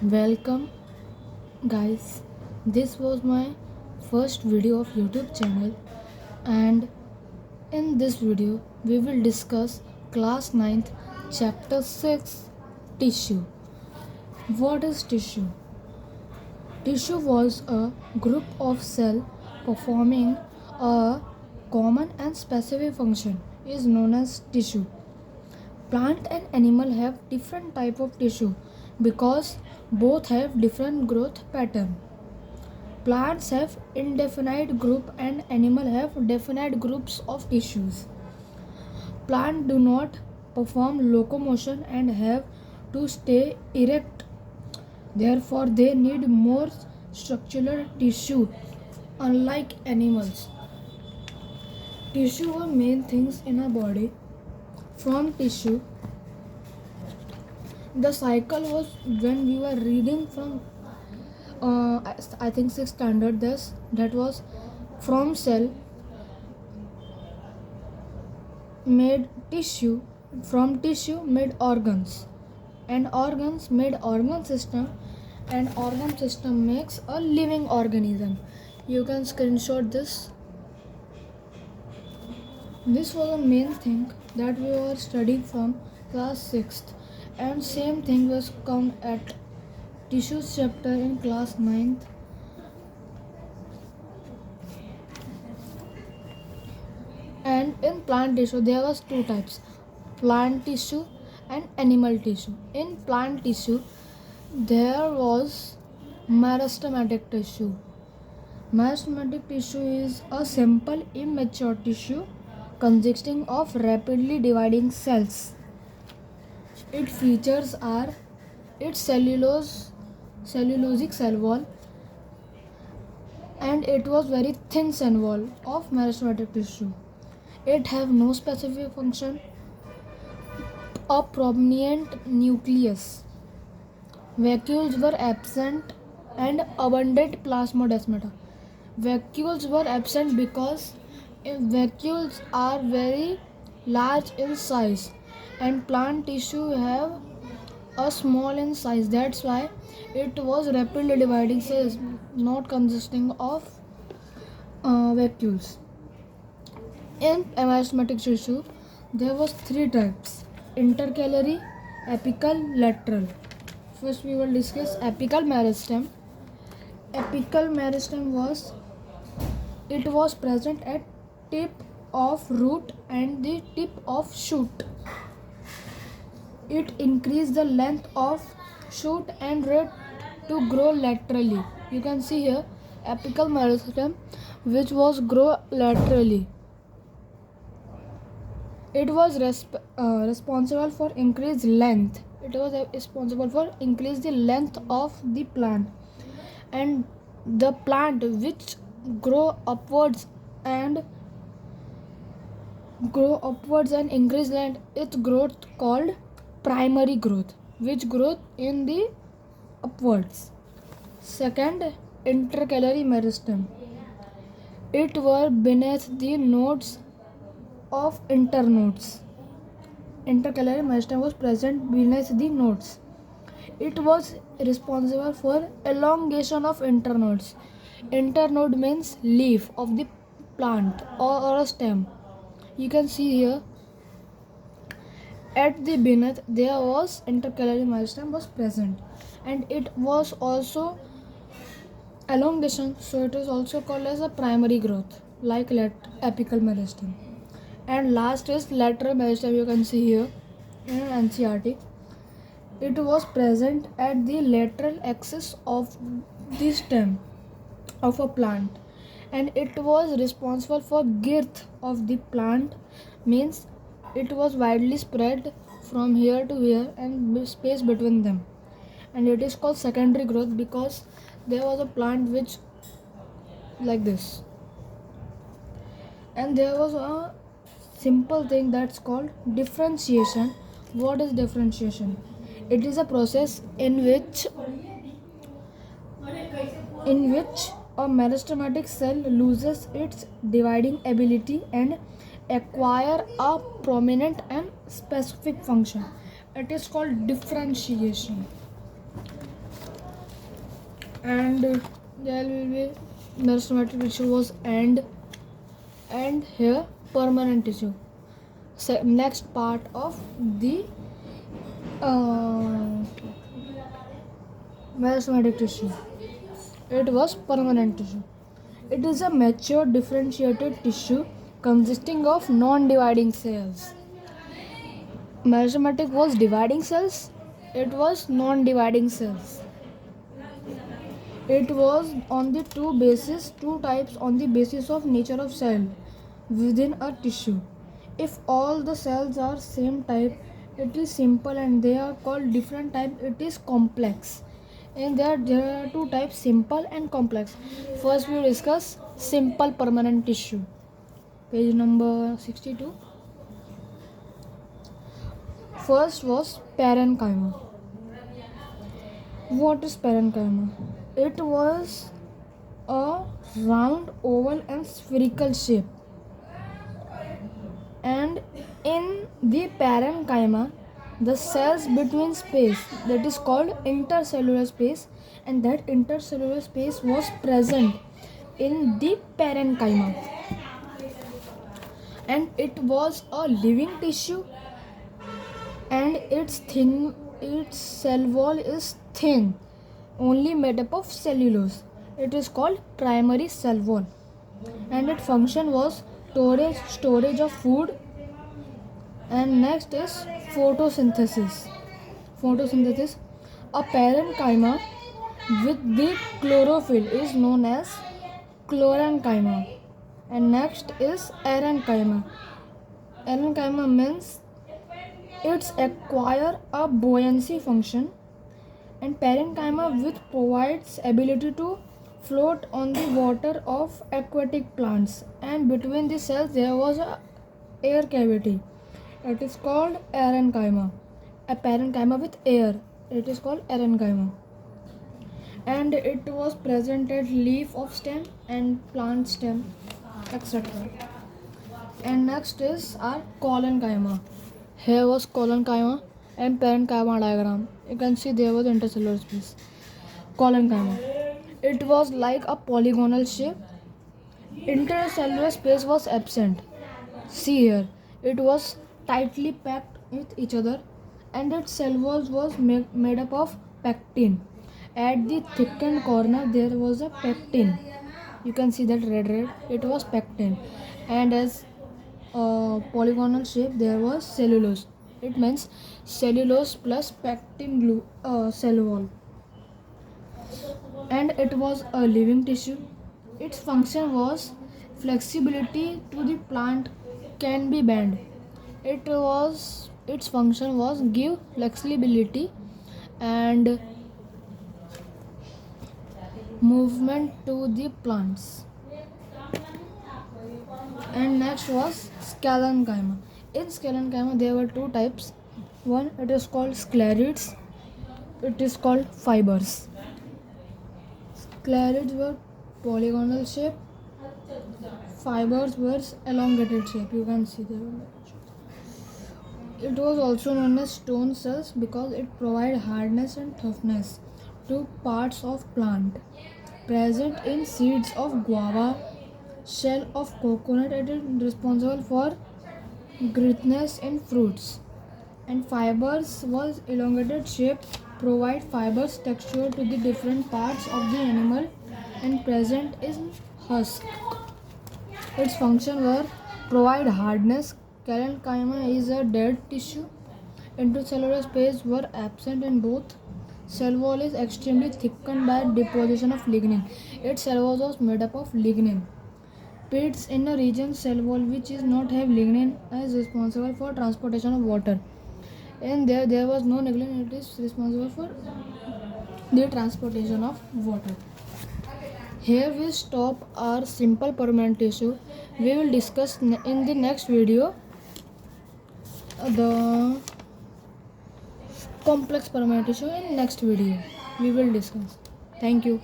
Welcome guys. This was my first video of YouTube channel, and in this video we will discuss class 9th chapter 6 tissue. What is tissue? Tissue was a group of cells performing a common and specific function is known as tissue. Plant and animal have different type of tissue because both have different growth pattern. Plants have indefinite group and animal have definite groups of tissues. Plants do not perform locomotion and have to stay erect. Therefore, they need more structural tissue unlike animals. Tissue are main things in a body. From tissue, the cycle was when we were reading from I think 6th standard, this that was from cell made tissue, from tissue made organs, and organs made organ system, and organ system makes a living organism. You can screenshot this. This was the main thing that we were studying from class 6th, and same thing was come at tissues chapter in class 9th. And in plant tissue there was two types, plant tissue and animal tissue. In plant tissue there was meristematic tissue. Meristematic tissue is a simple immature tissue consisting of rapidly dividing cells. Its features are its cellulosic cell wall, and it was very thin cell wall of meristematic tissue. It have no specific function, a prominent nucleus. Vacuoles were absent and abundant plasmodesmata. Vacuoles were absent because vacuoles are very large in size and plant tissue have a small in size. That's why it was rapidly dividing cells, not consisting of vacuoles. In meristematic tissue there was three types: intercalary, apical, lateral. First we will discuss apical meristem. Apical meristem was present at tip of root and the tip of shoot. It increased the length of shoot and rate to grow laterally. You can see here apical meristem which was grow laterally. It was responsible for increased length. It was responsible for increase the length of the plant, and the plant which grow upwards and increase length, its growth called primary growth, which growth in the upwards. Second, intercalary meristem. It were beneath the nodes of internodes. Intercalary meristem was present beneath the nodes. It was responsible for elongation of internodes. Internode means leaf of the plant or a stem. You can see here at the beneath there was intercalary meristem was present, and it was also elongation, so it is also called as a primary growth like apical meristem. And last is lateral meristem. You can see here in NCERT. It was present at the lateral axis of the stem of a plant, and it was responsible for girth of the plant, means it was widely spread from here to here and space between them, and it is called secondary growth because there was a plant which like this, and there was a simple thing that's called differentiation. What is differentiation? It is a process in which a meristematic cell loses its dividing ability and acquire a prominent and specific function. It is called differentiation. and there will be meristematic tissue was and here permanent tissue. So next part of the meristematic tissue, it was permanent tissue. It is a mature differentiated tissue consisting of non-dividing cells. Meristematic was dividing cells, it was non-dividing cells. It was on the two types on the basis of nature of cell within a tissue. If all the cells are same type, it is simple, and they are called different type, it is complex. And there are two types, simple and complex. First we will discuss simple permanent tissue. Page number 62. First was parenchyma. What is parenchyma? It was a round, oval and spherical shape. And in the parenchyma, the cells between space, that is called intercellular space, and that intercellular space was present in the parenchyma. And it was a living tissue, and its cell wall is thin, only made up of cellulose. It is called primary cell wall, and its function was storage of food. And next is photosynthesis. A parenchyma with the chlorophyll is known as chlorenchyma. And next is erenchyma. Erenchyma means it's acquire a buoyancy function, and parenchyma which provides ability to float on the water of aquatic plants, and between the cells there was a air cavity. It is called erenchyma. A parenchyma with air, it is called erenchyma. And it was present at leaf of stem and plant stem, etc. And next is our collenchyma. Here was collenchyma and parenchyma diagram. You can see there was intercellular space. Collenchyma. It was like a polygonal shape. Intercellular space was absent. See here, it was tightly packed with each other, and its cell walls was made up of pectin. At the thickened corner there was a pectin. You can see that red, it was pectin. And as polygonal shape there was cellulose. It means cellulose plus pectin glue, cell wall. And it was a living tissue. Its function was flexibility to the plant can be bent. Its function was give flexibility and movement to the plants. And next was sclerenchyma. In sclerenchyma there were two types. One, it is called sclerids. It is called fibers. Sclerids were polygonal shape. Fibers were elongated shape. You can see there. It was also known as stone cells because it provided hardness and toughness to parts of plant. Present in seeds of guava, shell of coconut, it is responsible for grittiness in fruits. And fibers was elongated shape, provide fibers texture to the different parts of the animal, and present in husk. Its function were provide hardness. Parenchyma is a dead tissue. Intercellular space were absent in both. Cell wall is extremely thickened by deposition of lignin. Its cell wall was made up of lignin. Pits in a region cell wall which is not have lignin is responsible for transportation of water. And there was no lignin, it is responsible for the transportation of water. Here we stop our simple permanent tissue. We will discuss in the next video the complex permanent tissue. In next video we will discuss. Thank you.